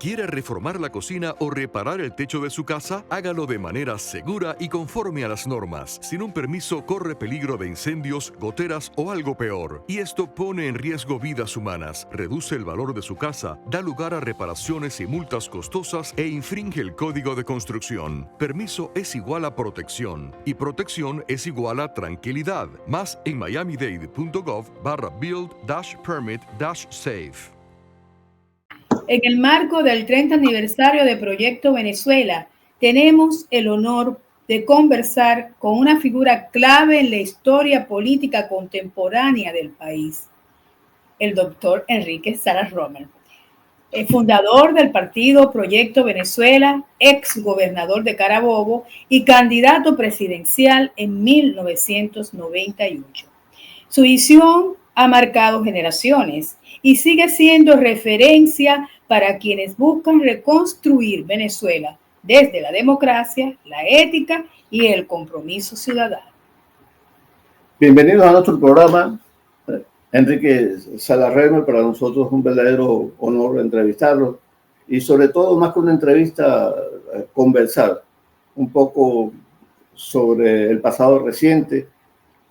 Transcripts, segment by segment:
¿Quiere reformar la cocina o reparar el techo de su casa? Hágalo de manera segura y conforme a las normas. Sin un permiso corre peligro de incendios, goteras o algo peor. Y esto pone en riesgo vidas humanas, reduce el valor de su casa, da lugar a reparaciones y multas costosas e infringe el código de construcción. Permiso es igual a protección y protección es igual a tranquilidad. Más en miamidade.gov/build-permit-safe. En el marco del 30 aniversario de Proyecto Venezuela, tenemos el honor de conversar con una figura clave en la historia política contemporánea del país, el doctor Enrique Salas Romer, el fundador del partido Proyecto Venezuela, ex gobernador de Carabobo y candidato presidencial en 1998. Su visión ha marcado generaciones y sigue siendo referencia para quienes buscan reconstruir Venezuela desde la democracia, la ética y el compromiso ciudadano. Bienvenidos a nuestro programa, Enrique Salas Romer. Para nosotros es un verdadero honor entrevistarlo y sobre todo, más que una entrevista, conversar un poco sobre el pasado reciente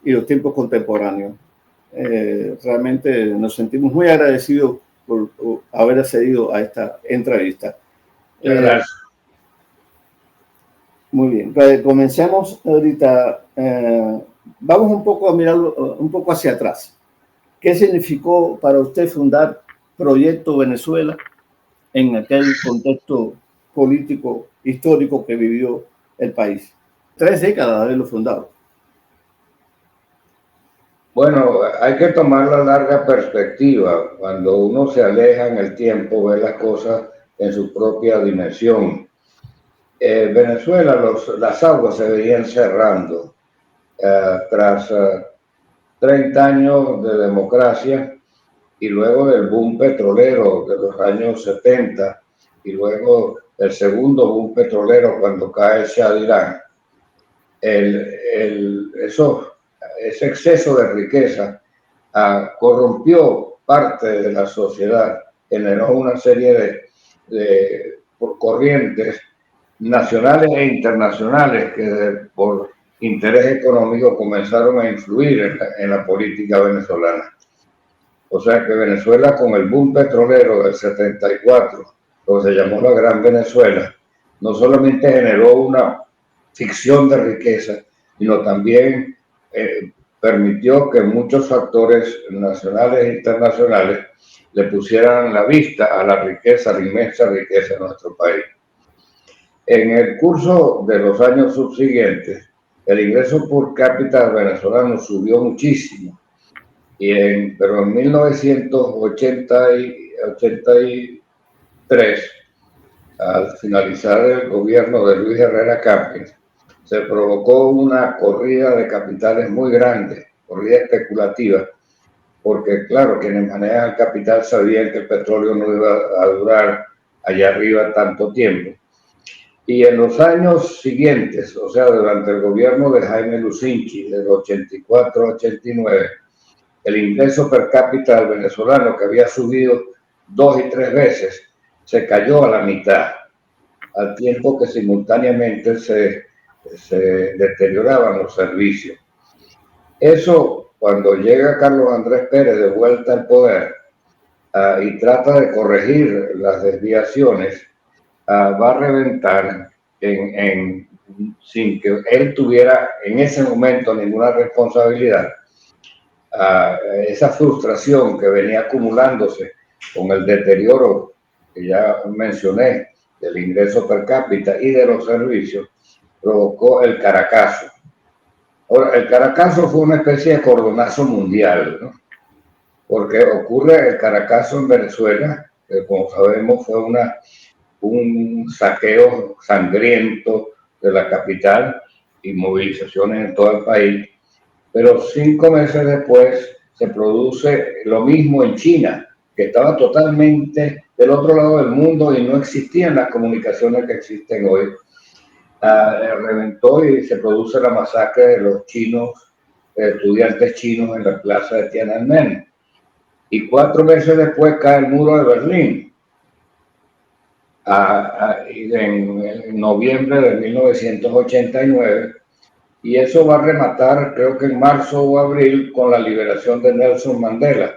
y los tiempos contemporáneos. Realmente nos sentimos muy agradecidos por haber accedido a esta entrevista. Gracias. Muy bien, comencemos ahorita. Vamos un poco a mirar un poco hacia atrás. ¿Qué significó para usted fundar Proyecto Venezuela en aquel contexto político histórico que vivió el país? 3 décadas de haberlo fundado. Bueno, hay que tomar la larga perspectiva. Cuando uno se aleja en el tiempo, ve las cosas en su propia dimensión. Venezuela, las aguas se veían cerrando tras 30 años de democracia y luego del boom petrolero de los años 70 y luego el segundo boom petrolero cuando cae el Shah de Irán. Ese exceso de riqueza corrompió parte de la sociedad, generó una serie de corrientes nacionales e internacionales que por interés económico comenzaron a influir en la política venezolana. O sea que Venezuela, con el boom petrolero del 74, lo que se llamó la Gran Venezuela, no solamente generó una ficción de riqueza, sino también permitió que muchos factores nacionales e internacionales le pusieran la vista a la riqueza, la inmensa riqueza de nuestro país. En el curso de los años subsiguientes, el ingreso por cápita venezolano subió muchísimo, pero en 1983, al finalizar el gobierno de Luis Herrera Campins, se provocó una corrida de capitales muy grande, corrida especulativa, porque claro, quienes manejan el capital sabían que el petróleo no iba a durar allá arriba tanto tiempo. Y en los años siguientes, o sea, durante el gobierno de Jaime Lucinchi, del 84 al 89, el ingreso per cápita del venezolano, que había subido 2 y 3 veces, se cayó a la mitad, al tiempo que simultáneamente se deterioraban los servicios. Eso, cuando llega Carlos Andrés Pérez de vuelta al poder y trata de corregir las desviaciones, va a reventar sin que él tuviera en ese momento ninguna responsabilidad. Esa frustración que venía acumulándose con el deterioro que ya mencioné del ingreso per cápita y de los servicios, provocó el Caracazo. Ahora, el Caracazo fue una especie de cordonazo mundial, ¿no? Porque ocurre el Caracazo en Venezuela, que como sabemos fue un saqueo sangriento de la capital y movilizaciones en todo el país. Pero 5 meses después se produce lo mismo en China, que estaba totalmente del otro lado del mundo y no existían las comunicaciones que existen hoy. Reventó y se produce la masacre de los estudiantes chinos en la plaza de Tiananmen. Y 4 meses después cae el muro de Berlín. en noviembre de 1989, y eso va a rematar, creo que en marzo o abril, con la liberación de Nelson Mandela.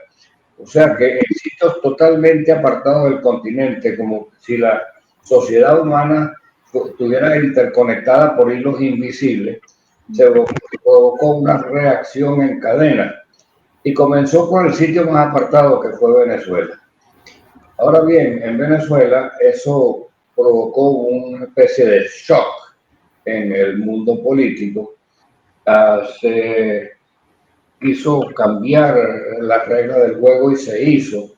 O sea que en sitios totalmente apartados del continente, como si la sociedad humana estuviera interconectada por hilos invisibles, se provocó una reacción en cadena y comenzó por el sitio más apartado, que fue Venezuela. Ahora bien, en Venezuela eso provocó una especie de shock en el mundo político. Se quiso cambiar las reglas del juego y se hizo.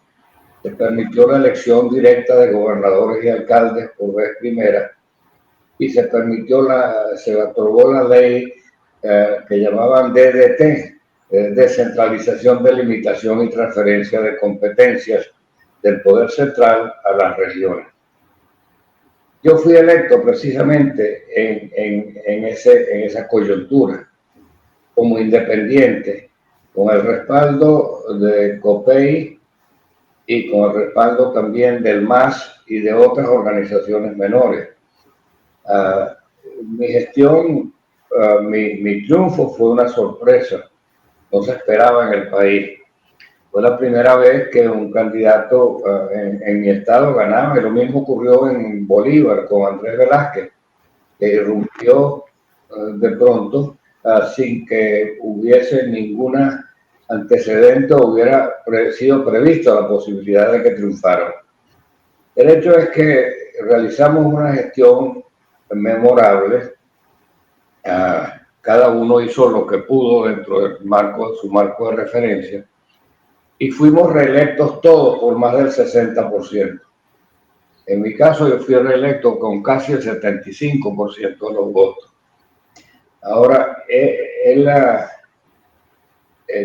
Se permitió la elección directa de gobernadores y alcaldes por vez primera y se aprobó la ley que llamaban DDT, descentralización, delimitación y transferencia de competencias del poder central a las regiones. Yo fui electo precisamente en esa coyuntura, como independiente, con el respaldo de COPEI y con el respaldo también del MAS y de otras organizaciones menores. Mi gestión, mi triunfo fue una sorpresa, no se esperaba en el país. Fue la primera vez que un candidato en mi estado ganaba, y lo mismo ocurrió en Bolívar con Andrés Velázquez, que irrumpió de pronto sin que hubiese ninguna antecedente o hubiera sido previsto la posibilidad de que triunfara. El hecho es que realizamos una gestión memorable. Cada uno hizo lo que pudo dentro de su marco de referencia, y fuimos reelectos todos por más del 60%. En mi caso, yo fui reelecto con casi el 75% de los votos. Ahora,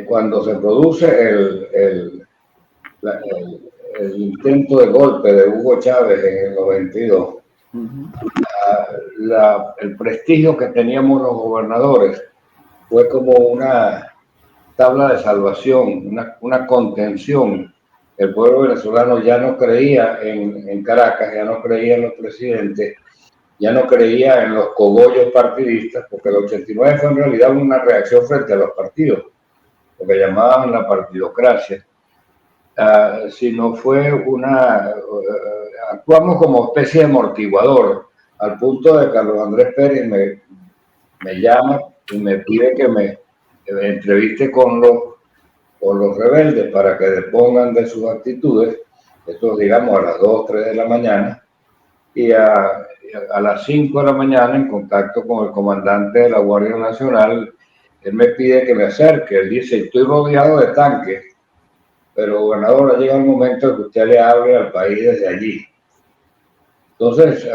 cuando se produce el intento de golpe de Hugo Chávez en el 92, el prestigio que teníamos los gobernadores fue como una tabla de salvación, una contención. El pueblo venezolano ya no creía en Caracas, ya no creía en los presidentes, ya no creía en los cogollos partidistas, porque el 89 fue en realidad una reacción frente a los partidos, lo que llamaban la partidocracia, sino fue actuamos como especie de amortiguador, al punto de que Carlos Andrés Pérez me llama y me pide que me entreviste con los rebeldes para que depongan de sus actitudes. Esto, digamos, a las 2, 3 de la mañana, y a las 5 de la mañana, en contacto con el comandante de la Guardia Nacional, él me pide que me acerque. Él dice: estoy rodeado de tanques, pero gobernador, ha llegado el momento de que usted le hable al país desde allí. Entonces,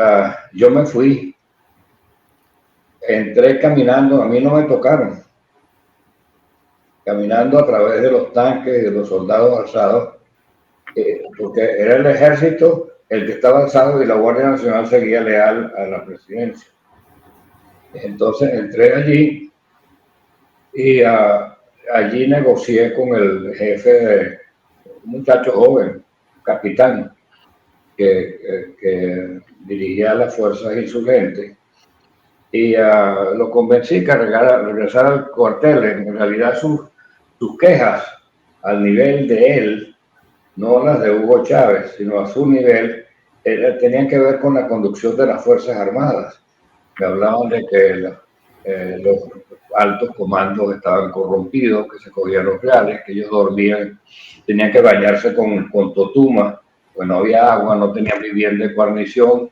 yo me fui, entré caminando, a mí no me tocaron, caminando a través de los tanques y de los soldados alzados, porque era el ejército el que estaba alzado y la Guardia Nacional seguía leal a la presidencia. Entonces entré allí y allí negocié con el jefe de un muchacho joven, capitán, que dirigía las fuerzas insurgentes, y lo convencí que regresara al cuartel. En realidad sus quejas al nivel de él, no las de Hugo Chávez, sino a su nivel, tenían que ver con la conducción de las Fuerzas Armadas. Me hablaban de que los altos comandos estaban corrompidos, que se cogían los reales, que ellos dormían, tenían que bañarse con totuma, pues no había agua, no tenían vivienda de guarnición.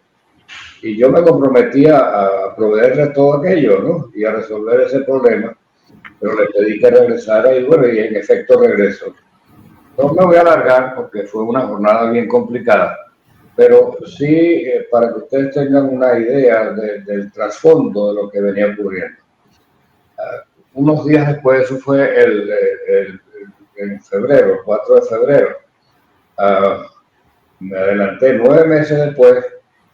Y yo me comprometía a proveerle todo aquello, ¿no? Y a resolver ese problema, pero le pedí que regresara y bueno, y en efecto regresó. No me voy a alargar porque fue una jornada bien complicada, pero sí para que ustedes tengan una idea del trasfondo de lo que venía ocurriendo. Unos días después, eso fue en febrero, el 4 de febrero, me adelanté 9 meses después,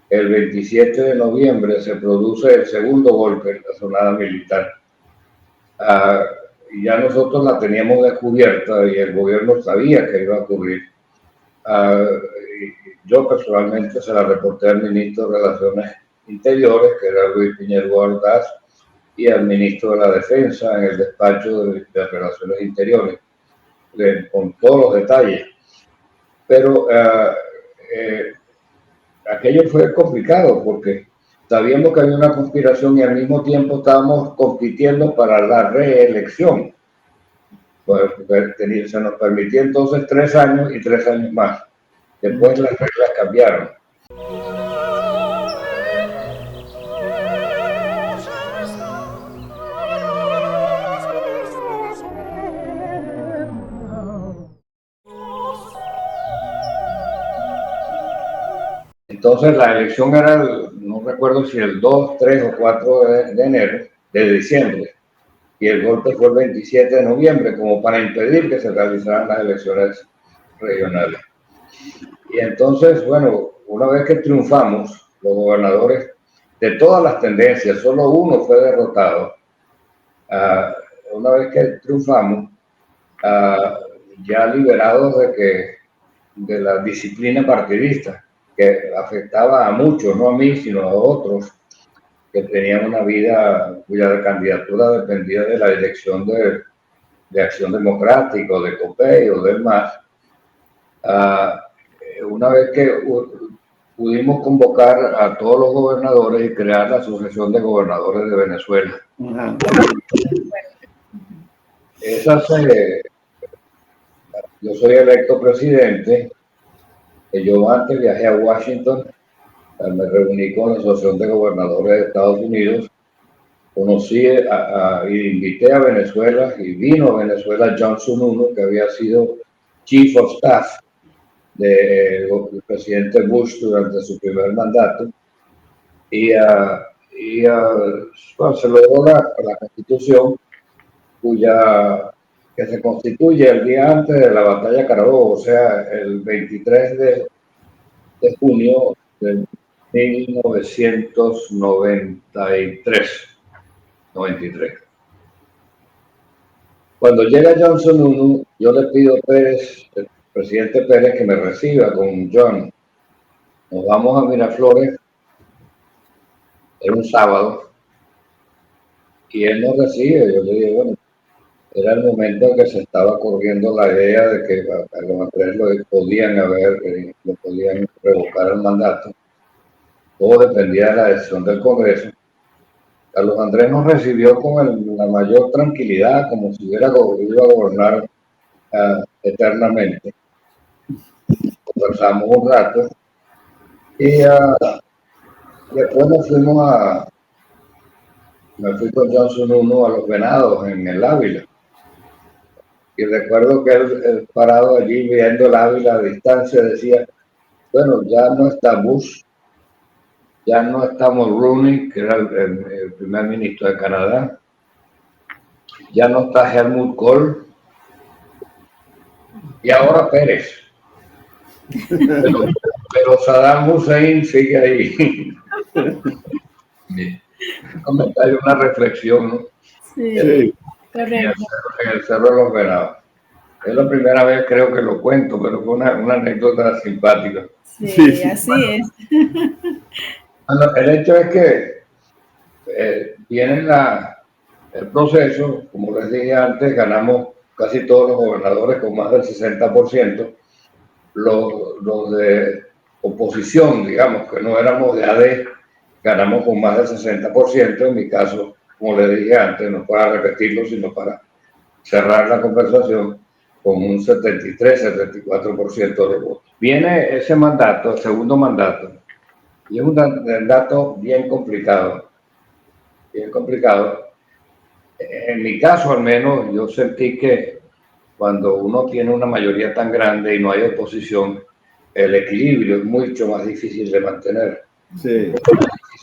el 27 de noviembre se produce el segundo golpe en la zonada militar. Y ya nosotros la teníamos descubierta y el gobierno sabía que iba a ocurrir. yo personalmente se la reporté al ministro de Relaciones Interiores, que era Luis Piñero Ordaz, y al ministro de la Defensa en el despacho de Relaciones Interiores, con todos los detalles. Pero aquello fue complicado porque sabíamos que había una conspiración y al mismo tiempo estábamos compitiendo para la reelección. Pues, se nos permitía entonces 3 años y 3 años más. Después las reglas cambiaron. Entonces la elección era, no recuerdo si el 2, 3 o 4 de enero, de diciembre, y el golpe fue el 27 de noviembre, como para impedir que se realizaran las elecciones regionales. Y entonces, bueno, una vez que triunfamos, los gobernadores de todas las tendencias, solo uno fue derrotado. Una vez que triunfamos, ya liberados de la disciplina partidista, que afectaba a muchos, no a mí, sino a otros, que tenían una vida cuya candidatura dependía de la elección de Acción Democrática, o de COPEI o del MAS. Una vez que pudimos convocar a todos los gobernadores y crear la Asociación de Gobernadores de Venezuela. Yo soy electo presidente. Yo antes viajé a Washington, me reuní con la Asociación de Gobernadores de Estados Unidos, conocí y invité a Venezuela, y vino a Venezuela Johnson I, que había sido Chief of Staff del presidente Bush durante su primer mandato, y bueno, se logró la Constitución, que se constituye el día antes de la batalla de Carabobo, o sea, el 23 de junio de 1993. Cuando llega Johnson I, yo le pido a Pérez, el presidente Pérez, que me reciba con John. Nos vamos a Miraflores, era un sábado, y él nos recibe. Yo le digo, bueno, era el momento en que se estaba corriendo la idea de que a Carlos Andrés lo podían revocar el mandato. Todo dependía de la decisión del Congreso. Carlos Andrés nos recibió con la mayor tranquilidad, como si iba a gobernar eternamente. Conversamos un rato y después me fui con Johnson I a Los Venados, en el Ávila. Y recuerdo que él parado allí viendo el Ávila a distancia decía, bueno, ya no está Bush, ya no está Mulroney, que era el primer ministro de Canadá, ya no está Helmut Kohl, y ahora Pérez. Pero Saddam Hussein sigue ahí. Un comentario, una reflexión, ¿no? Sí, en el Cerro de los Venados. Es la primera vez, creo que lo cuento, pero fue una anécdota simpática. Sí, así es. Bueno, el hecho es que viene el proceso, como les dije antes, ganamos casi todos los gobernadores con más del 60%. Los de oposición, digamos, que no éramos de AD, ganamos con más del 60%. En mi caso, como les dije antes, no para repetirlo, sino para cerrar la conversación, con un 73-74% de los votos. Viene ese mandato, el segundo mandato, y es un mandato bien complicado. Bien complicado. En mi caso, al menos, yo sentí que cuando uno tiene una mayoría tan grande y no hay oposición, el equilibrio es mucho más difícil de mantener. Sí.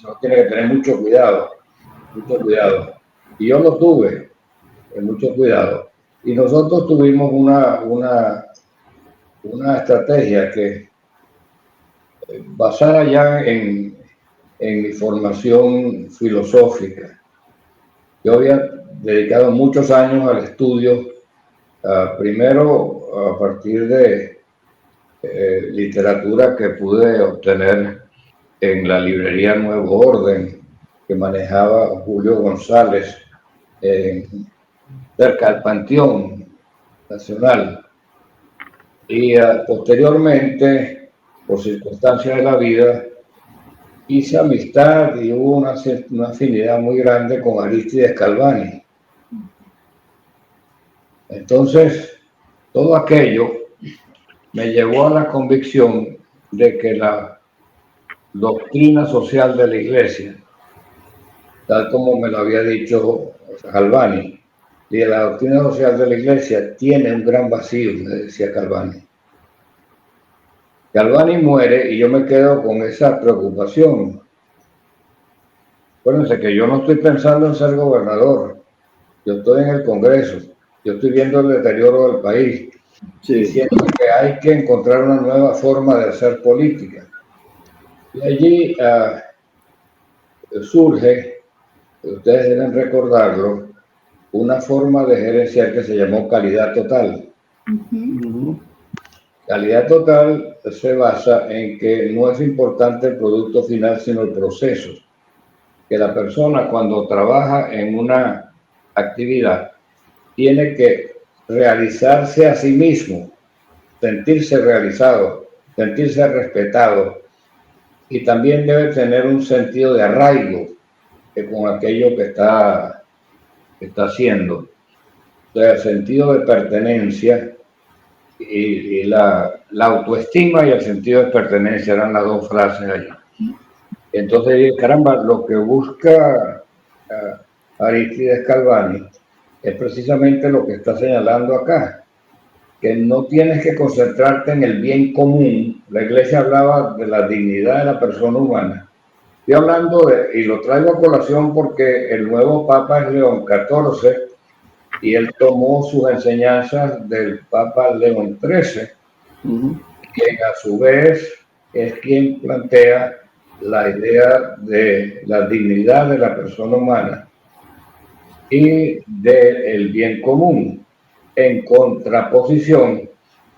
Uno tiene que tener mucho cuidado, mucho cuidado. Y yo lo tuve, mucho cuidado. Y nosotros tuvimos una estrategia que, basada ya en mi formación filosófica, yo había dedicado muchos años al estudio, primero a partir de literatura que pude obtener en la librería Nuevo Orden, que manejaba Julio González, cerca del Panteón Nacional. Y posteriormente, por circunstancias de la vida, hice amistad y hubo una afinidad muy grande con Arístides Calvani. Entonces, todo aquello me llevó a la convicción de que la doctrina social de la Iglesia, tal como me lo había dicho Calvani, y la doctrina social de la Iglesia tiene un gran vacío, me decía Calvani. Calvani muere y yo me quedo con esa preocupación. Acuérdense que yo no estoy pensando en ser gobernador, yo estoy en el Congreso, yo estoy viendo el deterioro del país, diciendo que hay que encontrar una nueva forma de hacer política. Y allí surge, ustedes deben recordarlo, una forma de gerenciar que se llamó calidad total. Calidad total se basa en que no es importante el producto final, sino el proceso. Que la persona cuando trabaja en una actividad tiene que realizarse a sí mismo, sentirse realizado, sentirse respetado, y también debe tener un sentido de arraigo con aquello que está haciendo. O sea, el sentido de pertenencia y la autoestima y el sentido de pertenencia eran las dos frases allí. Entonces, caramba, lo que busca Arístides Calvani es precisamente lo que está señalando acá, que no tienes que concentrarte en el bien común. La Iglesia hablaba de la dignidad de la persona humana. Estoy hablando y lo traigo a colación porque el nuevo Papa es León XIV y él tomó sus enseñanzas del Papa León XIII, quien a su vez es quien plantea la idea de la dignidad de la persona humana y del bien común, en contraposición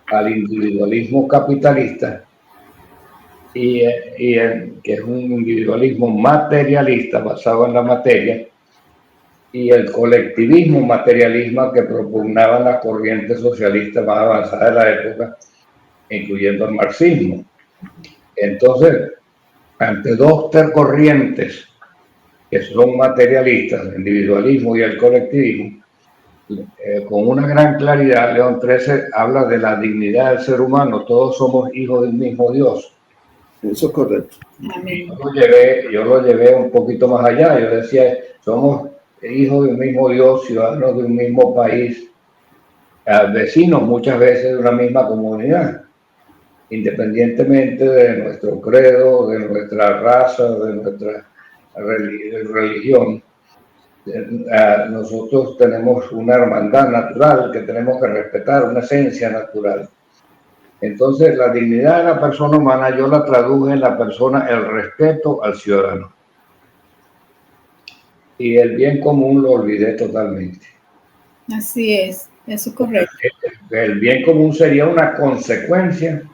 al individualismo capitalista que es un individualismo materialista basado en la materia, y el colectivismo materialismo que propugnaban las corrientes socialistas más avanzadas de la época, incluyendo el marxismo. Entonces, ante dos corrientes que son materialistas, el individualismo y el colectivismo, con una gran claridad, León XIII habla de la dignidad del ser humano. Todos somos hijos del mismo Dios. Eso es correcto. Yo lo llevé un poquito más allá. Yo decía, somos hijos de un mismo Dios, ciudadanos de un mismo país, vecinos muchas veces de una misma comunidad, independientemente de nuestro credo, de nuestra raza, de nuestra religión. Nosotros tenemos una hermandad natural que tenemos que respetar, una esencia natural. Entonces, la dignidad de la persona humana yo la traduje en la persona, el respeto al ciudadano. Y el bien común lo olvidé totalmente. Así es, eso es correcto. El bien común sería una consecuencia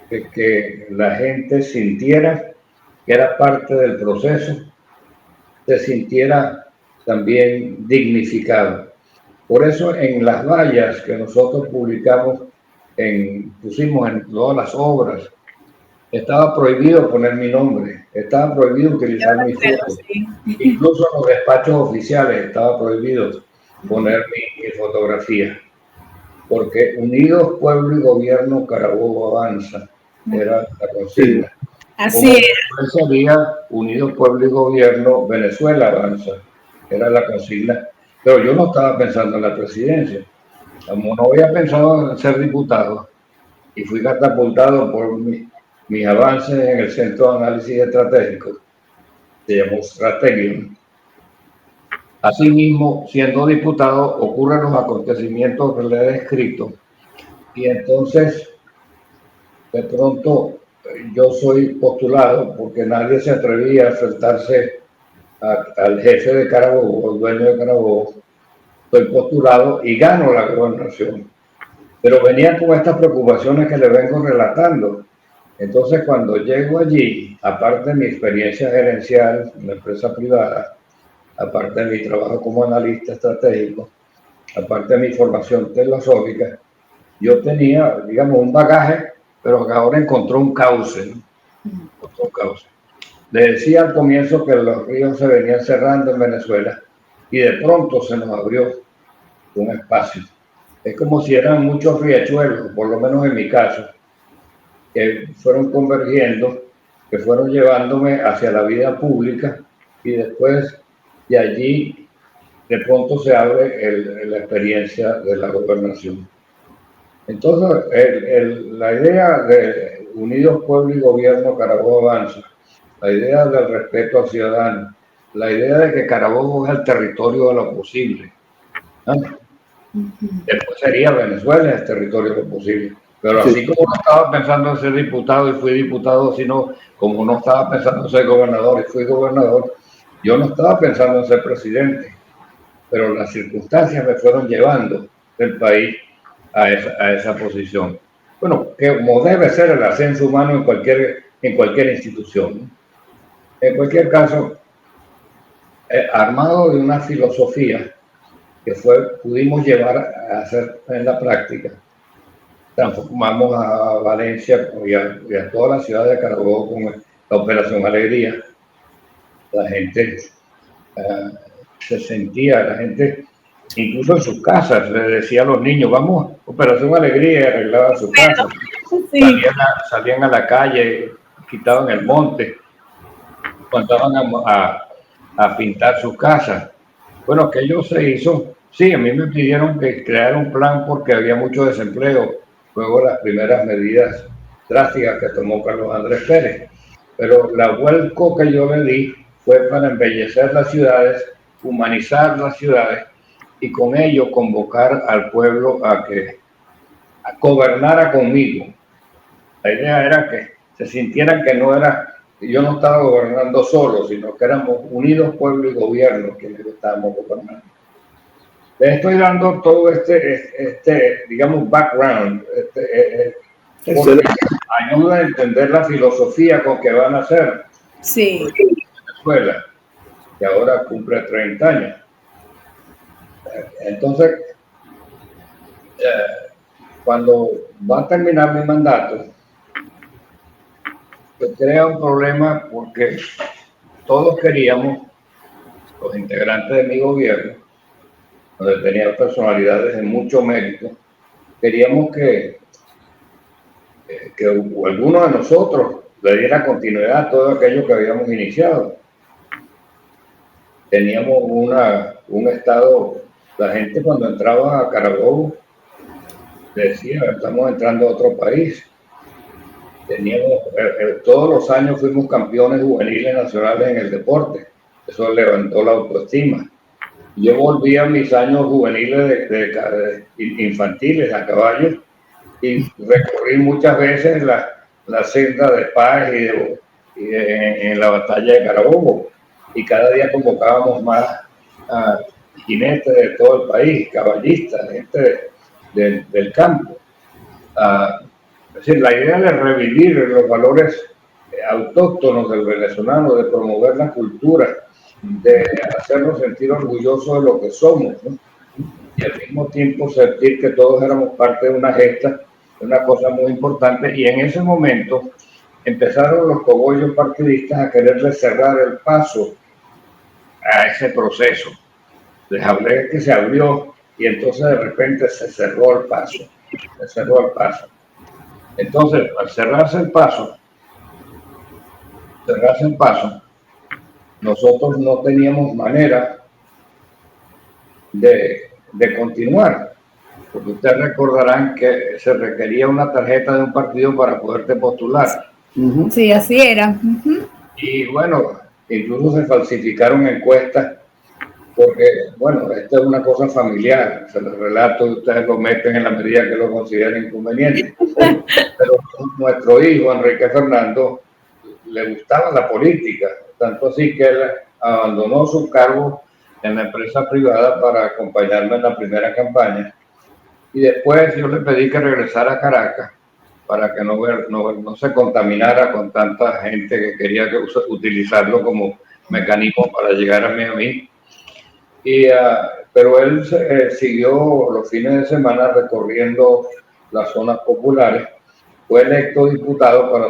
de que la gente sintiera que era parte del proceso, se sintiera también dignificado. Por eso en las vallas que nosotros publicamos, pusimos en todas las obras, estaba prohibido poner mi nombre, estaba prohibido utilizar mi foto. Incluso en los despachos oficiales estaba prohibido poner mi fotografía, porque unidos pueblo y gobierno, Carabobo avanza, era la consigna. Así es. Sería unidos pueblo y gobierno, Venezuela avanza, era la consigna. Pero yo no estaba pensando en la presidencia, como no había pensado en ser diputado, y fui catapultado por mis avances en el Centro de Análisis Estratégico, se llamó Strategium. Asimismo, siendo diputado, ocurren los acontecimientos que le he descrito, y entonces, de pronto, yo soy postulado porque nadie se atrevía a enfrentarse al jefe de Carabobo, el dueño de Carabobo. Soy postulado y gano la gobernación. pero venía con estas preocupaciones que le vengo relatando. Entonces, cuando llego allí, aparte de mi experiencia gerencial en la empresa privada, aparte de mi trabajo como analista estratégico, aparte de mi formación teosófica, yo tenía, digamos, un bagaje, pero que ahora encontró un cauce, ¿no? Encontró un cauce. Le decía al comienzo que los ríos se venían cerrando en Venezuela y de pronto se nos abrió un espacio. Es como si eran muchos riachuelos, por lo menos en mi caso, que fueron convergiendo, que fueron llevándome hacia la vida pública y después de allí de pronto se abre la experiencia de la gobernación. Entonces, la idea de Unidos Pueblo y Gobierno Carabobo Avanza, la idea del respeto al ciudadano, la idea de que Carabobo es el territorio de lo posible, ¿no? Después sería Venezuela el territorio de lo posible. Pero así como no estaba pensando en ser diputado y fui diputado, sino como no estaba pensando en ser gobernador y fui gobernador, yo no estaba pensando en ser presidente. Pero las circunstancias me fueron llevando del país a esa posición. Bueno, que como debe ser el ascenso humano en cualquier institución, ¿no? En cualquier caso, armado de una filosofía que pudimos llevar a hacer en la práctica. Transformamos a Valencia y a toda la ciudad de Carabobo con la Operación Alegría. La gente se sentía, la gente incluso en sus casas le decía a los niños, vamos, Operación Alegría, y arreglaban sus casas. Sí. Salían a la calle, quitaban el monte, mandaban a pintar sus casas. Bueno, aquello se hizo. Sí, a mí me pidieron que creara un plan porque había mucho desempleo, luego las primeras medidas drásticas que tomó Carlos Andrés Pérez. Pero la vuelco que yo le di fue para embellecer las ciudades, humanizar las ciudades y con ello convocar al pueblo a que gobernara conmigo. La idea era que se sintieran que yo no estaba gobernando solo, sino que éramos unidos pueblo y gobierno quienes estábamos gobernando. Les estoy dando todo digamos, background, ayuda a entender la filosofía con que van a hacer. Sí. Venezuela, que ahora cumple 30 años. Entonces, cuando va a terminar mi mandato, se crea un problema porque todos queríamos, los integrantes de mi gobierno, donde tenían personalidades de mucho mérito, queríamos que alguno de nosotros le diera continuidad a todo aquello que habíamos iniciado. Teníamos un estado, la gente cuando entraba a Carabobo decía, estamos entrando a otro país. Teníamos, todos los años fuimos campeones juveniles nacionales en el deporte. Eso levantó la autoestima. Yo volví a mis años juveniles infantiles a caballo y recorrí muchas veces la senda de paz en la batalla de Carabobo. Y cada día convocábamos más jinetes de todo el país, caballistas, gente del campo. Es decir, la idea de revivir los valores autóctonos del venezolano, de promover la cultura, de hacernos sentir orgullosos de lo que somos, ¿no? Y al mismo tiempo sentir que todos éramos parte de una gesta, una cosa muy importante. Y en ese momento empezaron los cogollos partidistas a quererle cerrar el paso a ese proceso. Les hablé que se abrió y entonces de repente se cerró el paso. Se cerró el paso. Entonces, al cerrarse el paso, nosotros no teníamos manera de continuar, porque ustedes recordarán que se requería una tarjeta de un partido para poderte postular. Sí, así era. Y bueno, incluso se falsificaron encuestas, porque, bueno, esta es una cosa familiar, se los relato y ustedes lo meten en la medida que lo consideren inconveniente. Pero nuestro hijo, Enrique Fernando, le gustaba la política, tanto así que él abandonó su cargo en la empresa privada para acompañarme en la primera campaña Y después yo le pedí que regresara a Caracas para que no se contaminara con tanta gente que quería utilizarlo como mecanismo para llegar a mí. Pero él siguió los fines de semana recorriendo las zonas populares. Fue electo diputado para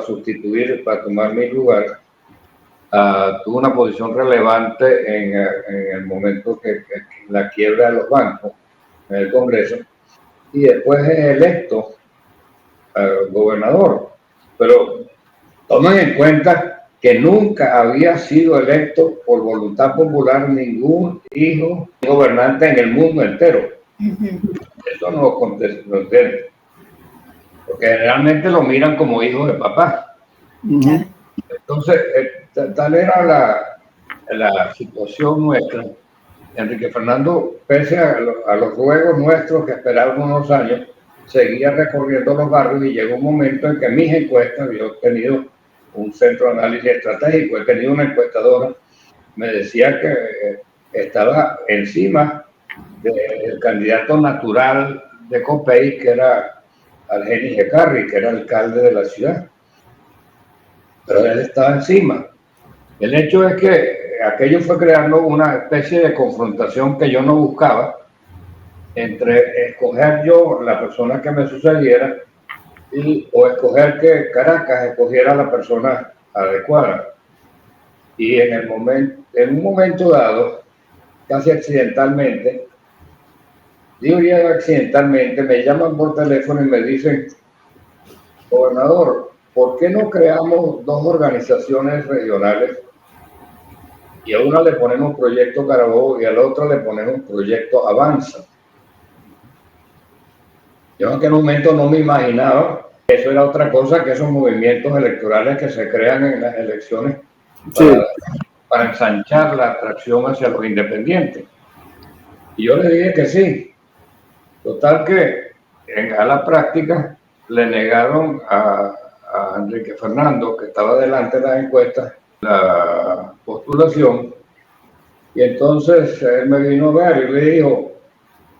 para tomar mi lugar. Tuvo una posición relevante en el momento que la quiebra de los bancos en el Congreso, y después es electo gobernador. Pero tomen en cuenta que nunca había sido electo por voluntad popular ningún hijo gobernante en el mundo entero. Eso no entiende, porque generalmente lo miran como hijo de papá. Entonces, tal era la situación nuestra. Enrique Fernando, pese a los ruegos nuestros que esperaban unos años, seguía recorriendo los barrios, y llegó un momento en que mis encuestas, yo he tenido un centro de análisis estratégico, he tenido una encuestadora, me decía que estaba encima del candidato natural de Copey, que era Argenis Ecarri, que era alcalde de la ciudad. Pero él estaba encima. El hecho es que aquello fue creando una especie de confrontación que yo no buscaba, entre escoger yo la persona que me sucediera o escoger que Caracas escogiera la persona adecuada. Y en un momento dado, casi accidentalmente, diría accidentalmente, me llaman por teléfono y me dicen: gobernador, ¿por qué no creamos dos organizaciones regionales y a una le ponemos Proyecto Carabobo y a la otra le ponemos Proyecto Avanza? Yo en aquel momento no me imaginaba que eso era otra cosa que esos movimientos electorales que se crean en las elecciones para ensanchar la atracción hacia los independientes. Y yo le dije que sí. Total que a la práctica le negaron a Enrique Fernando, que estaba delante de las encuestas, la postulación. Y entonces él me vino a ver y le dijo: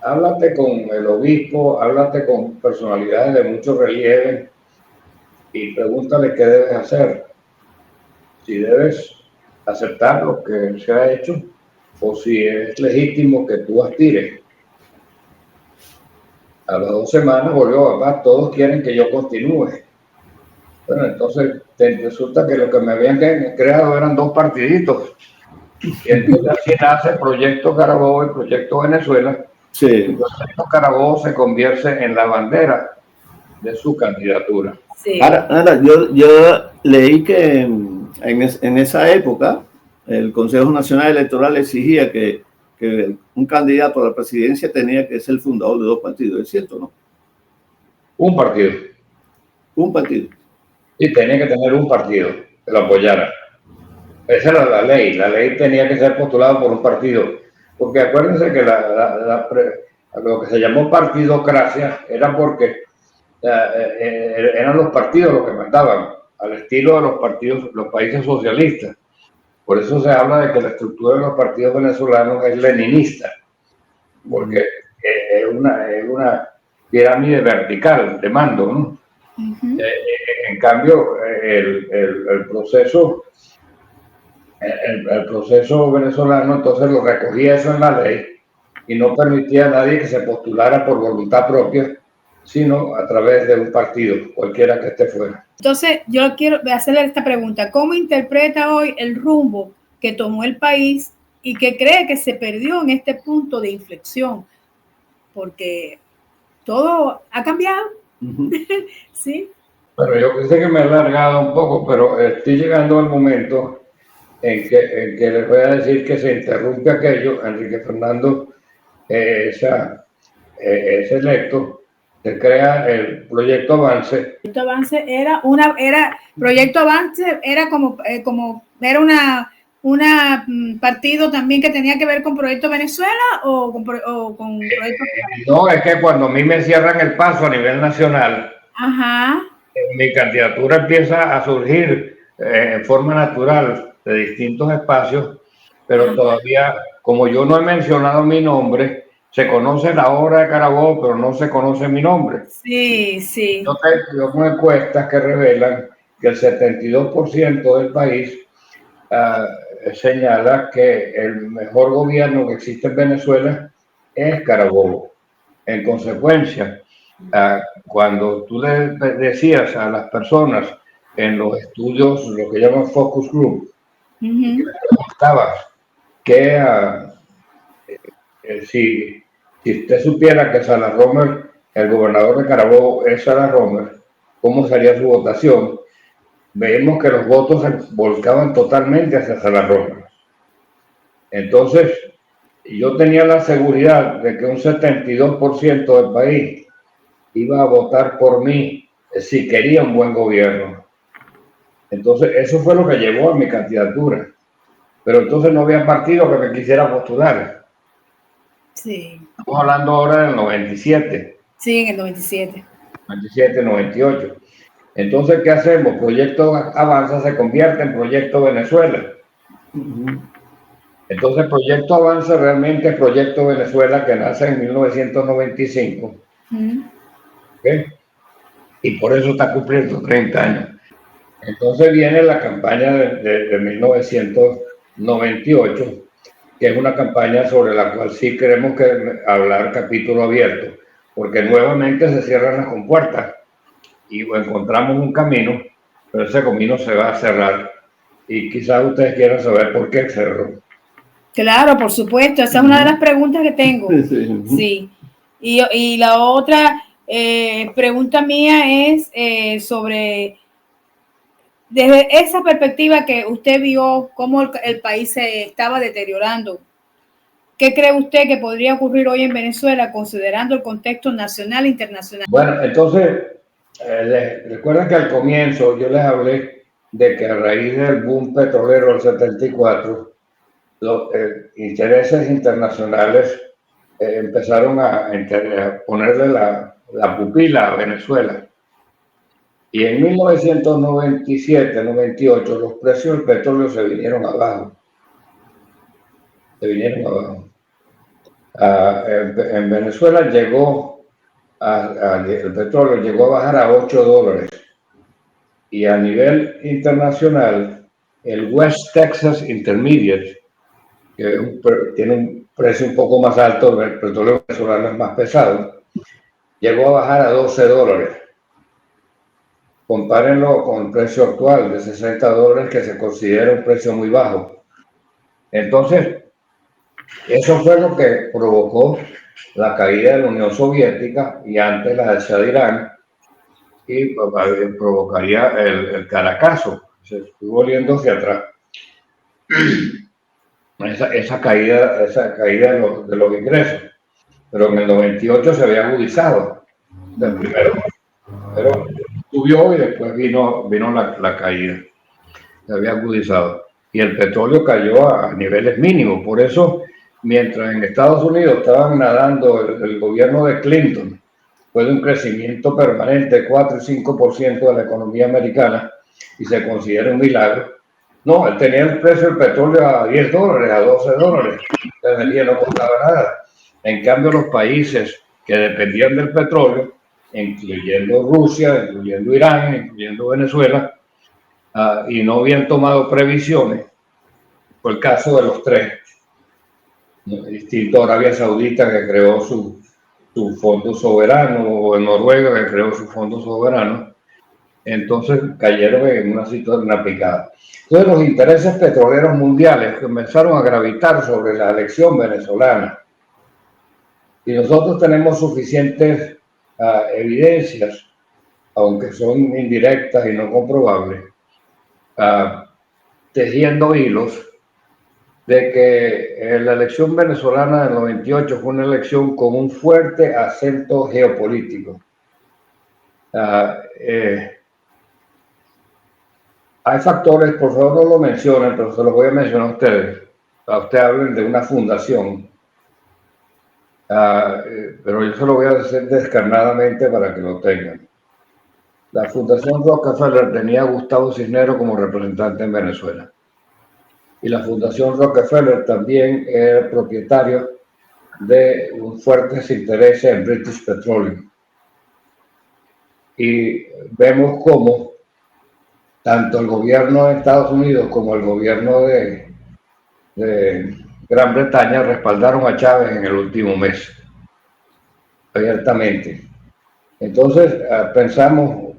háblate con el obispo, háblate con personalidades de mucho relieve y pregúntale qué debes hacer. Si debes aceptar lo que se ha hecho o si es legítimo que tú aspires. A las 2 semanas volvió: papá, todos quieren que yo continúe. Bueno, entonces resulta que lo que me habían creado eran 2 partiditos. Y entonces así nace Proyecto Carabobo y Proyecto Venezuela. Sí. El Proyecto Carabobo se convierte en la bandera de su candidatura. Sí. Ahora, yo leí que en esa época el Consejo Nacional Electoral exigía que un candidato a la presidencia tenía que ser el fundador de 2 partidos. ¿Es cierto o no? Un partido. Un partido. Y tenía que tener un partido que lo apoyara. Esa era la ley. La ley tenía que ser postulado por un partido. Porque acuérdense que lo que se llamó partidocracia era porque eran los partidos los que mandaban, al estilo de los partidos, los países socialistas. Por eso se habla de que la estructura de los partidos venezolanos es leninista, porque es una pirámide vertical de mando, ¿no? En cambio, el proceso venezolano entonces lo recogía eso en la ley y no permitía a nadie que se postulara por voluntad propia, sino a través de un partido, cualquiera que esté fuera. Entonces, yo quiero hacerle esta pregunta. ¿Cómo interpreta hoy el rumbo que tomó el país y que cree que se perdió en este punto de inflexión? Porque todo ha cambiado. ¿Sí? Bueno, yo sé que me he alargado un poco, pero estoy llegando al momento en que les voy a decir que se interrumpe aquello. Enrique Fernando es electo, se crea el Proyecto Avance. Proyecto Avance Proyecto Avance era era un partido también que tenía que ver con Proyecto Venezuela o con Proyecto. No, es que cuando a mí me cierran el paso a nivel nacional, ajá, mi candidatura empieza a surgir en forma natural de distintos espacios, pero ajá, todavía, como yo no he mencionado mi nombre, se conoce la obra de Carabobo, pero no se conoce mi nombre. Sí, sí. Yo tengo encuestas que revelan que el 72% del país señala que el mejor gobierno que existe en Venezuela es Carabobo. En consecuencia, cuando tú le decías a las personas en los estudios, lo que llaman focus group, que le preguntabas que si usted supiera que Salah Romer, el gobernador de Carabobo, es Salah Romer, ¿cómo sería su votación? Vemos que los votos se volcaban totalmente hacia Salah Romer. Entonces, yo tenía la seguridad de que un 72% del país iba a votar por mí si quería un buen gobierno. Entonces, eso fue lo que llevó a mi candidatura. Pero entonces no había partido que me quisiera postular. Sí. Estamos hablando ahora del 97. Sí, en el 97. 97, 98. Entonces, ¿qué hacemos? Proyecto Avanza se convierte en Proyecto Venezuela. Entonces, Proyecto Avanza realmente es Proyecto Venezuela, que nace en 1995. ¿Okay? Y por eso está cumpliendo 30 años. Entonces viene la campaña de 1998, que es una campaña sobre la cual sí queremos hablar capítulo abierto, porque nuevamente se cierran las compuertas y encontramos un camino, pero ese camino se va a cerrar. Y quizás ustedes quieran saber por qué cerró. Claro, por supuesto, esa es una de las preguntas que tengo. Sí. Y la otra pregunta mía es sobre, desde esa perspectiva que usted vio cómo el país se estaba deteriorando, ¿qué cree usted que podría ocurrir hoy en Venezuela considerando el contexto nacional e internacional? Bueno, entonces, recuerden que al comienzo yo les hablé de que a raíz del boom petrolero del 74, los intereses internacionales empezaron a ponerle la pupila a Venezuela. Y en 1997-98 los precios del petróleo se vinieron abajo. En Venezuela llegó el petróleo llegó a bajar a $8. Y a nivel internacional, el West Texas Intermediate, que tiene un precio un poco más alto, el petróleo venezolano es más pesado, llegó a bajar a $12. Compárenlo con el precio actual de $60, que se considera un precio muy bajo. Entonces, eso fue lo que provocó la caída de la Unión Soviética y antes la de Shah de Irán, y provocaría el Caracazo. Se estuvo volviendo hacia atrás. Esa caída de los ingresos. Pero en el 98 se había agudizado. Primero subió y después vino la caída. Se había agudizado. Y el petróleo cayó a niveles mínimos. Por eso, mientras en Estados Unidos estaban nadando el gobierno de Clinton, fue de un crecimiento permanente de 4 y 5% de la economía americana, y se considera un milagro. No, él tenía el precio del petróleo a $10, a $12. La energía no costaba nada. En cambio, los países que dependían del petróleo, incluyendo Rusia, incluyendo Irán, incluyendo Venezuela, y no habían tomado previsiones, fue el caso de los tres. Distinto a Arabia Saudita, que creó su fondo soberano, o en Noruega, que creó su fondo soberano. Entonces cayeron en una situación, una picada. Entonces los intereses petroleros mundiales comenzaron a gravitar sobre la elección venezolana. Y nosotros tenemos suficientes evidencias, aunque son indirectas y no comprobables, tejiendo hilos de que la elección venezolana del 98 fue una elección con un fuerte acento geopolítico. Hay factores, por favor no lo mencionen, pero se los voy a mencionar a ustedes. Ustedes hablen de una fundación, pero yo se lo voy a decir descarnadamente para que lo tengan. La Fundación Rockefeller tenía a Gustavo Cisneros como representante en Venezuela. Y la Fundación Rockefeller también era propietario de fuertes intereses en British Petroleum. Y vemos cómo tanto el gobierno de Estados Unidos como el gobierno de Gran Bretaña respaldaron a Chávez en el último mes, abiertamente. Entonces,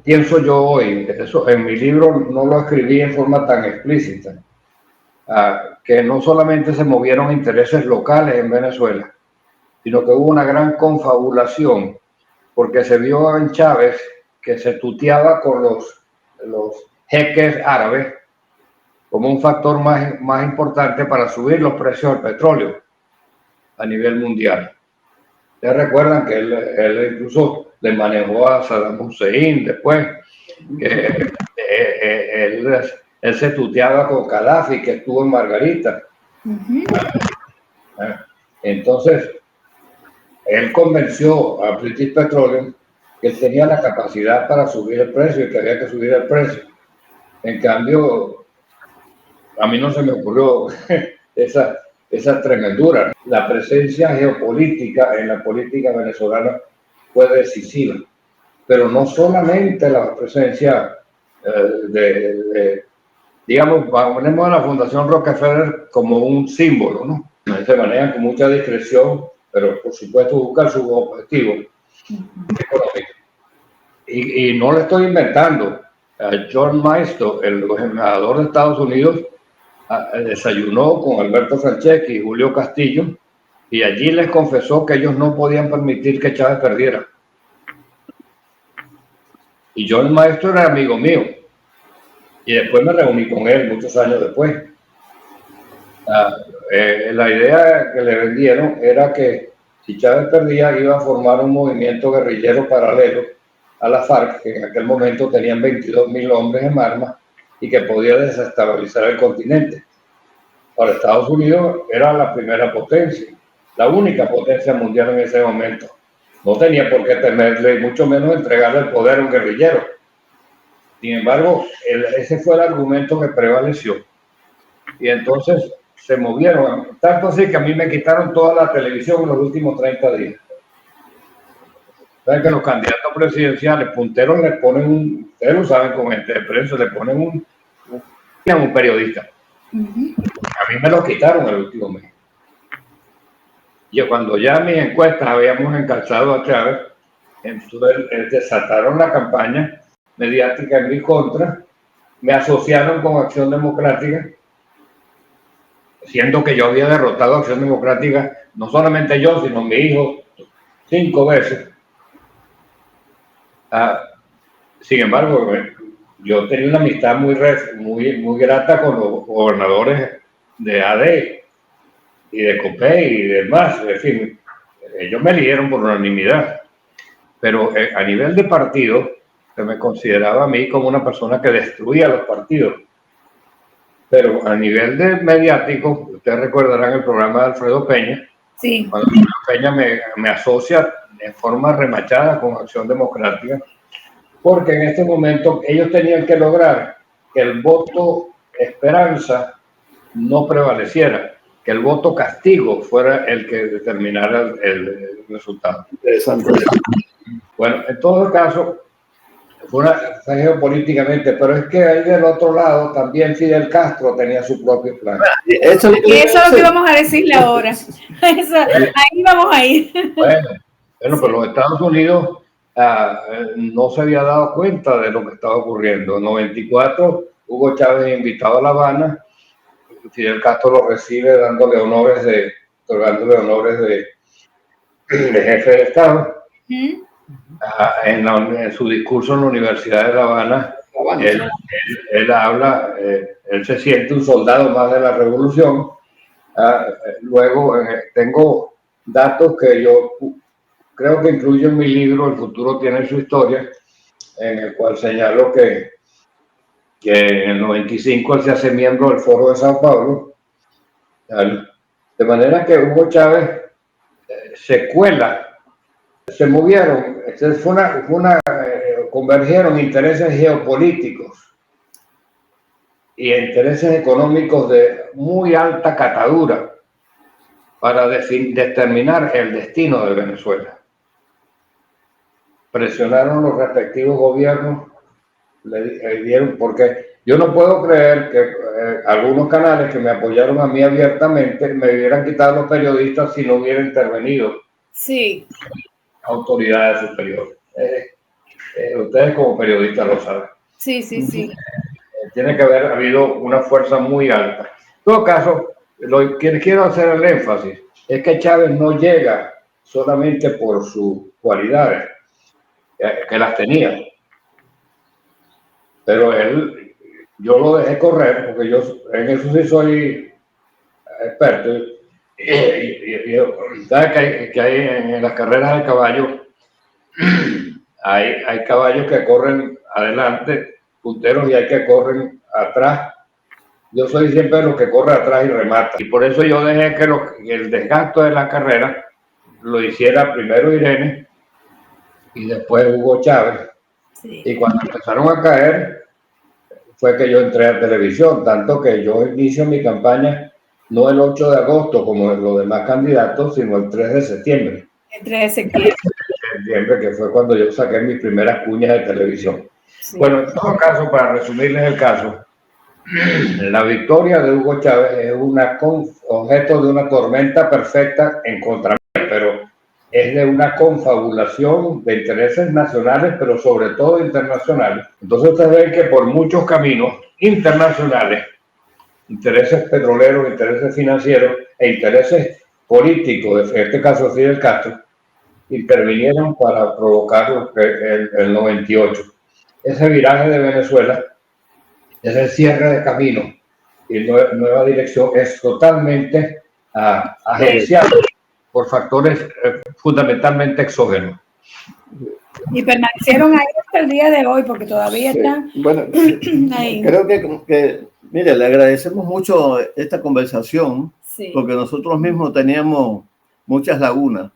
pienso yo hoy, eso en mi libro no lo escribí en forma tan explícita, que no solamente se movieron intereses locales en Venezuela, sino que hubo una gran confabulación, porque se vio en Chávez que se tuteaba con los jeques árabes como un factor más importante para subir los precios del petróleo a nivel mundial. Ustedes recuerdan que él incluso le manejó a Saddam Hussein después, que él se tuteaba con Gaddafi, que estuvo en Margarita. Entonces, él convenció a British Petroleum que él tenía la capacidad para subir el precio y que había que subir el precio. En cambio, a mí no se me ocurrió esa tremendura. La presencia geopolítica en la política venezolana fue decisiva, pero no solamente la presencia digamos, ponemos a la Fundación Rockefeller como un símbolo, ¿no? Se maneja con mucha discreción, pero por supuesto buscan su objetivo económico. Y no le estoy inventando. John Maisto, el embajador de Estados Unidos, desayunó con Alberto Franceschi y Julio Castillo, y allí les confesó que ellos no podían permitir que Chávez perdiera. Y John Maisto era amigo mío, y después me reuní con él muchos años después. La idea que le vendieron era que si Chávez perdía iba a formar un movimiento guerrillero paralelo a la FARC, que en aquel momento tenían 22.000 hombres en armas y que podía desestabilizar el continente. Para Estados Unidos era la primera potencia, la única potencia mundial en ese momento. No tenía por qué temerle, mucho menos entregarle el poder a un guerrillero. Sin embargo, ese fue el argumento que prevaleció. Y entonces se movieron, tanto así que a mí me quitaron toda la televisión en los últimos 30 días. Saben que los candidatos presidenciales punteros le ponen ustedes lo saben con gente de prensa, le ponen un periodista. A mí me lo quitaron el último mes. Yo cuando ya mis encuestas habíamos encalzado a Chávez, entonces desataron la campaña mediática en mi contra, me asociaron con Acción Democrática, siendo que yo había derrotado a Acción Democrática, no solamente yo, sino mi hijo, 5 veces. Sin embargo, yo tenía una amistad muy grata con los gobernadores de AD y de COPEI y demás. En fin, ellos me eligieron por unanimidad. Pero a nivel de partido, se me consideraba a mí como una persona que destruía los partidos. Pero a nivel de mediático, ustedes recordarán el programa de Alfredo Peña. Sí. Cuando Alfredo Peña me asocia de forma remachada con Acción Democrática, porque en este momento ellos tenían que lograr que el voto esperanza no prevaleciera, que el voto castigo fuera el que determinara el resultado. Interesante. Bueno, en todo caso, fue geopolíticamente, pero es que ahí del otro lado también Fidel Castro tenía su propio plan. Eso es lo que vamos a decirle ahora. Ahí vamos a ir. Bueno, pero los Estados Unidos no se había dado cuenta de lo que estaba ocurriendo. En 94, Hugo Chávez invitado a La Habana, Fidel Castro lo recibe otorgándole honores de jefe de Estado. En su discurso en la Universidad de La Habana, él habla, él se siente un soldado más de la revolución. Luego tengo datos que yo creo que incluyo en mi libro El futuro tiene su historia, en el cual señalo que en el 95 él se hace miembro del Foro de Sao Paulo, de manera que Hugo Chávez se cuela. Se movieron, convergieron intereses geopolíticos y intereses económicos de muy alta catadura para determinar el destino de Venezuela. Presionaron los respectivos gobiernos, le dieron, porque yo no puedo creer que algunos canales que me apoyaron a mí abiertamente me hubieran quitado los periodistas si no hubiera intervenido Sí. autoridades superiores. Ustedes como periodistas lo saben. Sí, sí, sí. Tiene que haber habido una fuerza muy alta. En todo caso, lo que quiero hacer el énfasis es que Chávez no llega solamente por sus cualidades, que las tenía, pero yo lo dejé correr, porque yo en eso sí soy experto. ¿Sabes que hay en las carreras de caballo? Hay caballos que corren adelante, punteros, y hay que corren atrás. Yo soy siempre de los que corre atrás y remata. Y por eso yo dejé que el desgaste de la carrera lo hiciera primero Irene y después Hugo Chávez. Sí. Y cuando empezaron a caer, fue que yo entré a televisión, tanto que yo inicio mi campaña no el 8 de agosto como los demás candidatos, sino el 3 de septiembre. El 3 de septiembre. Que fue cuando yo saqué mis primeras cuñas de televisión. Sí. Bueno, en todo caso, para resumirles el caso, la victoria de Hugo Chávez es objeto de una tormenta perfecta en contra mía, pero es de una confabulación de intereses nacionales, pero sobre todo internacionales. Entonces ustedes ven que por muchos caminos internacionales, intereses petroleros, intereses financieros e intereses políticos, en este caso Fidel Castro, intervinieron para provocar el 98. Ese viraje de Venezuela, ese cierre de camino y nueva dirección es totalmente agenciado por factores fundamentalmente exógenos. Y permanecieron ahí hasta el día de hoy, porque todavía están bueno, ahí. Creo que, mire, le agradecemos mucho esta conversación, sí, porque nosotros mismos teníamos muchas lagunas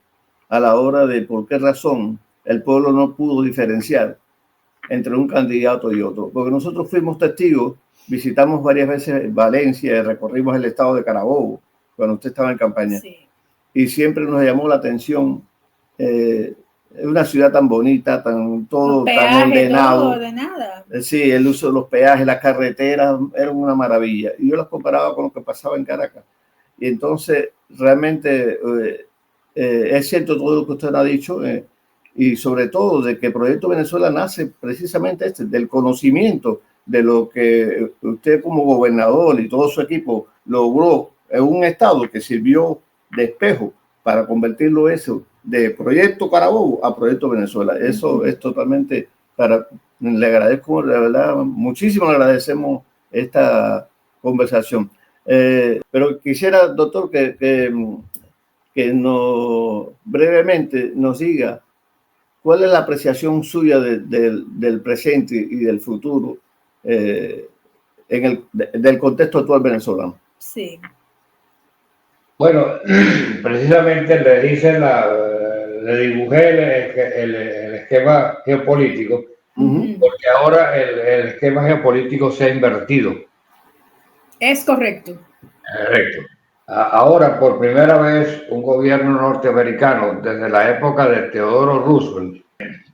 a la hora de por qué razón el pueblo no pudo diferenciar entre un candidato y otro. Porque nosotros fuimos testigos, visitamos varias veces Valencia, recorrimos el estado de Carabobo, cuando usted estaba en campaña. Sí. Y siempre nos llamó la atención una ciudad tan bonita, todo tan ordenado. Todo ordenada. Sí, el uso de los peajes, las carreteras, era una maravilla. Y yo las comparaba con lo que pasaba en Caracas. Y entonces, realmente, es cierto todo lo que usted ha dicho, y sobre todo de que Proyecto Venezuela nace precisamente del conocimiento de lo que usted como gobernador y todo su equipo logró en un estado que sirvió de espejo para convertirlo eso de Proyecto Carabobo a Proyecto Venezuela. Eso es totalmente le agradezco, la verdad, muchísimo le agradecemos esta conversación. Pero quisiera, doctor, que brevemente nos diga cuál es la apreciación suya del presente y del futuro del contexto actual venezolano. Sí. Bueno, precisamente le dibujé el esquema geopolítico, porque ahora el esquema geopolítico se ha invertido. Es correcto. Correcto. Ahora, por primera vez, un gobierno norteamericano, desde la época de Theodore Roosevelt,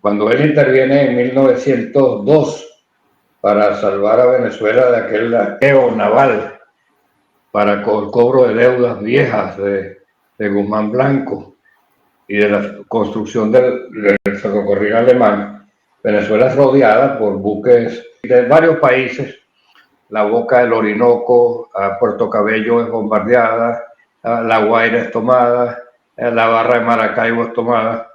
cuando él interviene en 1902 para salvar a Venezuela de aquel saqueo naval para el cobro de deudas viejas de Guzmán Blanco y de la construcción del ferrocarril alemán, Venezuela es rodeada por buques de varios países. La boca del Orinoco, Puerto Cabello es bombardeada, La Guaira es tomada, la Barra de Maracaibo es tomada.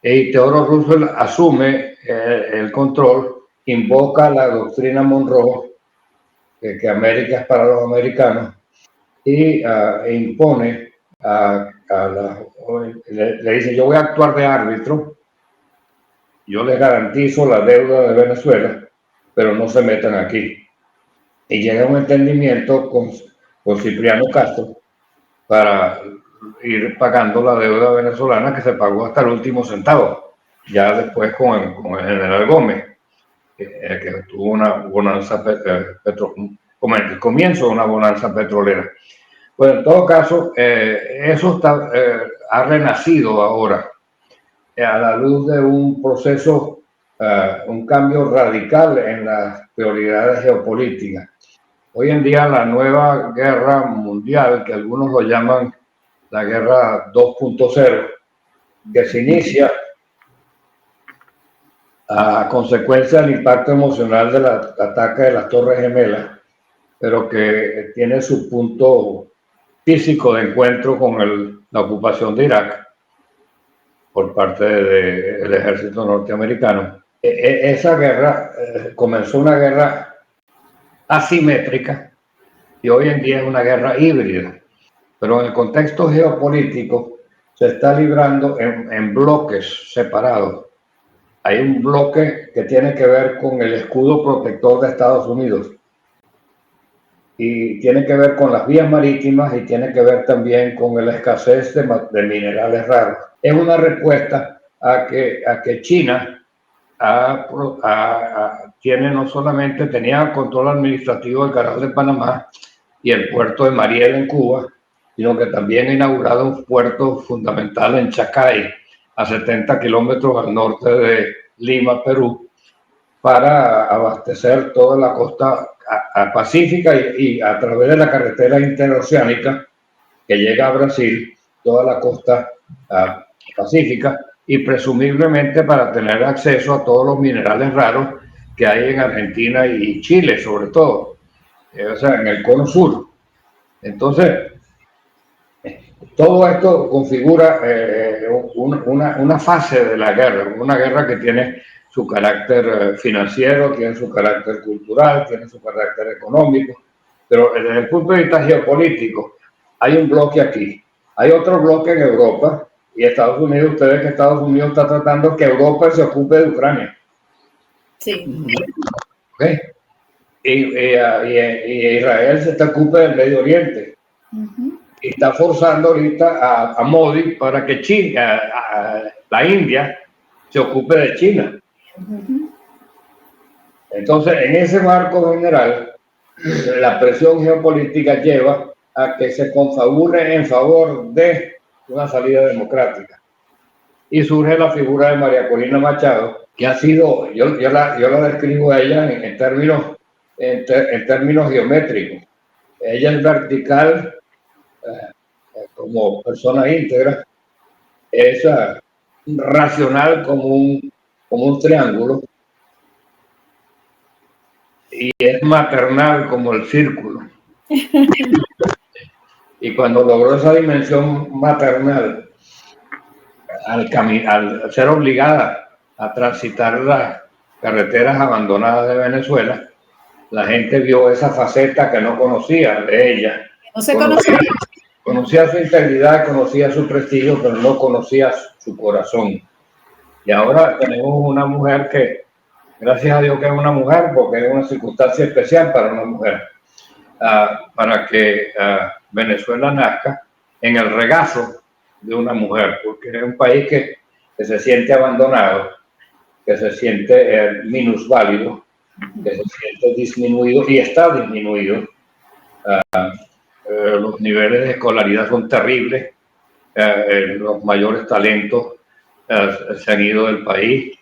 Y Theodore Roosevelt asume el control, invoca la doctrina Monroe, que América es para los americanos, y impone le dice: yo voy a actuar de árbitro, yo les garantizo la deuda de Venezuela, pero no se metan aquí. Y llega a un entendimiento con Cipriano Castro para ir pagando la deuda venezolana, que se pagó hasta el último centavo, ya después con el general Gómez, que tuvo una bonanza como el comienzo de una bonanza petrolera. Bueno, en todo caso, eso ha renacido ahora a la luz de un proceso, un cambio radical en las prioridades geopolíticas. Hoy en día la nueva guerra mundial, que algunos lo llaman la guerra 2.0, que se inicia a consecuencia del impacto emocional del ataque de las Torres Gemelas, pero que tiene su punto físico de encuentro con la ocupación de Irak por parte del ejército norteamericano. Esa guerra comenzó una guerra asimétrica y hoy en día es una guerra híbrida, pero en el contexto geopolítico se está librando en bloques separados. Hay un bloque que tiene que ver con el escudo protector de Estados Unidos y tiene que ver con las vías marítimas y tiene que ver también con la escasez de minerales raros. Es una respuesta a que China tiene no solamente tenía control administrativo del Canal de Panamá y el puerto de Mariel en Cuba, sino que también ha inaugurado un puerto fundamental en Chacay, a 70 kilómetros al norte de Lima, Perú, para abastecer toda la costa pacífica y a través de la carretera interoceánica que llega a Brasil, toda la costa pacífica, y presumiblemente para tener acceso a todos los minerales raros que hay en Argentina y Chile, sobre todo, o sea, en el cono sur. Entonces, todo esto configura una fase de la guerra, una guerra que tiene su carácter financiero, tiene su carácter cultural, tiene su carácter económico, pero desde el punto de vista geopolítico hay un bloque aquí, hay otro bloque en Europa y Estados Unidos. Ustedes que Estados Unidos está tratando que Europa se ocupe de Ucrania. Sí. ¿Okay? Y Israel se ocupe del Medio Oriente. Uh-huh. Y está forzando ahorita a Modi para que China, la India, se ocupe de China. Uh-huh. Entonces, en ese marco general, la presión geopolítica lleva a que se confabule en favor de una salida democrática. Y surge la figura de María Corina Machado, que ha sido, yo la describo a ella en términos geométricos. Ella es vertical, como persona íntegra, es racional como un triángulo y es maternal como el círculo. Y cuando logró esa dimensión maternal, al ser obligada a transitar las carreteras abandonadas de Venezuela, la gente vio esa faceta que no conocía de ella. No se conocía. Conocía su integridad, conocía su prestigio, pero no conocía su corazón. Y ahora tenemos una mujer que, gracias a Dios que es una mujer, porque es una circunstancia especial para una mujer, para que Venezuela nazca en el regazo de una mujer, porque es un país que se siente abandonado, que se siente minusválido, que se siente disminuido y está disminuido. Los niveles de escolaridad son terribles, los mayores talentos se han ido del país.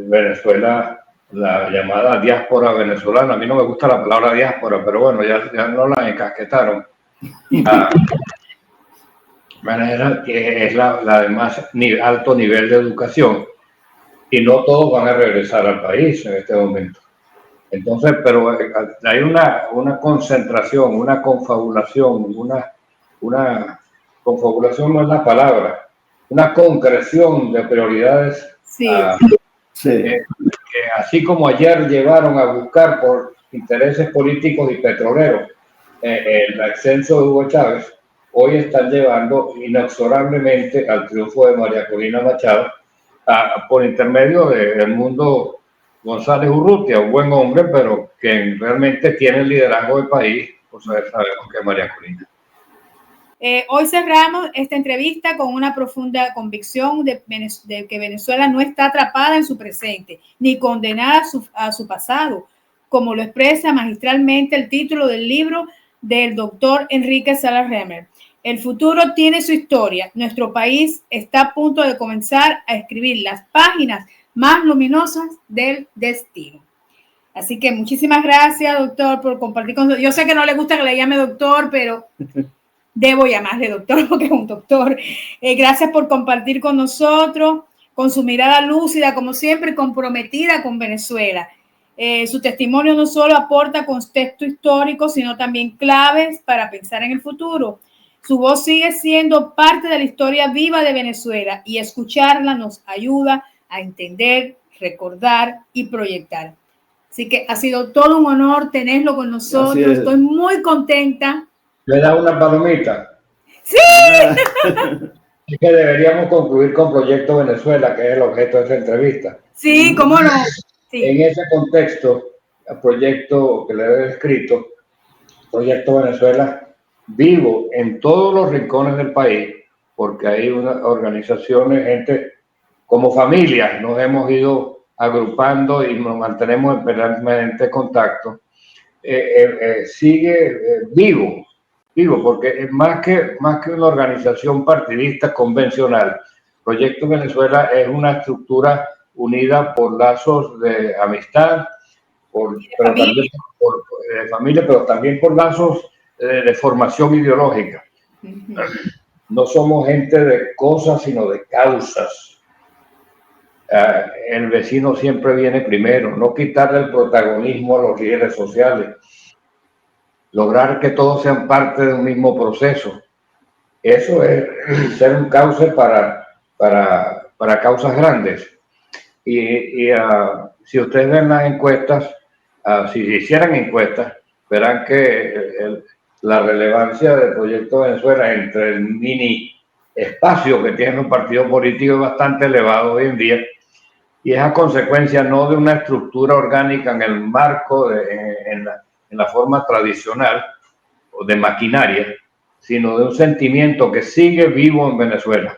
Venezuela, la llamada diáspora venezolana, a mí no me gusta la palabra diáspora, pero bueno, ya no la encasquetaron. Manera que es la de más alto nivel de educación y no todos van a regresar al país en este momento. Entonces, pero hay una concentración, una confabulación, una confabulación no es la palabra, una concreción de prioridades. Sí. Que así como ayer llevaron a buscar por intereses políticos y petroleros el ascenso de Hugo Chávez, hoy están llevando inexorablemente al triunfo de María Corina Machado por intermedio del Mundo González Urrutia, un buen hombre, pero que realmente tiene el liderazgo del país, pues sabemos que es María Corina. Hoy cerramos esta entrevista con una profunda convicción de que Venezuela no está atrapada en su presente, ni condenada a su pasado, como lo expresa magistralmente el título del libro del doctor Enrique Salas Remmer. El futuro tiene su historia. Nuestro país está a punto de comenzar a escribir las páginas más luminosas del destino. Así que muchísimas gracias, doctor, por compartir con nosotros. Yo sé que no le gusta que le llame doctor, pero debo llamarle doctor porque es un doctor. Gracias por compartir con nosotros, con su mirada lúcida, como siempre, comprometida con Venezuela. Su testimonio no solo aporta contexto histórico, sino también claves para pensar en el futuro. Su voz sigue siendo parte de la historia viva de Venezuela y escucharla nos ayuda a entender, recordar y proyectar. Así que ha sido todo un honor tenerlo con nosotros. Estoy muy contenta. ¿Le da una palomita? ¡Sí! Es que deberíamos concluir con Proyecto Venezuela, que es el objeto de esta entrevista. Sí, cómo no. Sí. En ese contexto, el proyecto que le he descrito, Proyecto Venezuela, vivo en todos los rincones del país, porque hay unas organizaciones, gente como familia, nos hemos ido agrupando y nos mantenemos en permanente contacto. Sigue vivo, porque es más que una organización partidista convencional. Proyecto Venezuela es una estructura unida por lazos de amistad, de familia, pero también por lazos de formación ideológica. No somos gente de cosas, sino de causas. El vecino siempre viene primero, no quitarle el protagonismo a los líderes sociales, lograr que todos sean parte de un mismo proceso. Eso es ser un cauce para causas grandes. Si ustedes ven las encuestas, si se hicieran encuestas, verán que la relevancia del Proyecto Venezuela entre el mini espacio que tiene un partido político es bastante elevado hoy en día, y es a consecuencia no de una estructura orgánica en el marco, en la forma tradicional o de maquinaria, sino de un sentimiento que sigue vivo en Venezuela.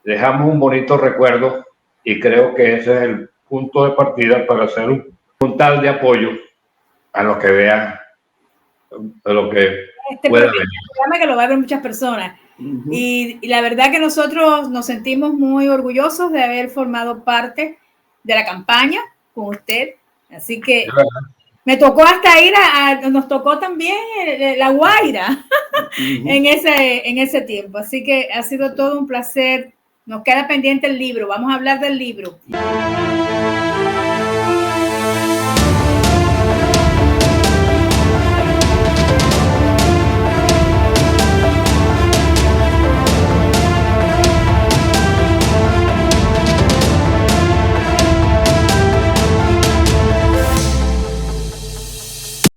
Dejamos un bonito recuerdo y creo que ese es el punto de partida para hacer un puntal de apoyo a los que vean, a lo que pueda venir. Que lo va a ver muchas personas. Y la verdad que nosotros nos sentimos muy orgullosos de haber formado parte de la campaña con usted. Así que me tocó hasta ir nos tocó también La Guaira en ese tiempo. Así que ha sido todo un placer. Nos queda pendiente el libro. Vamos a hablar del libro.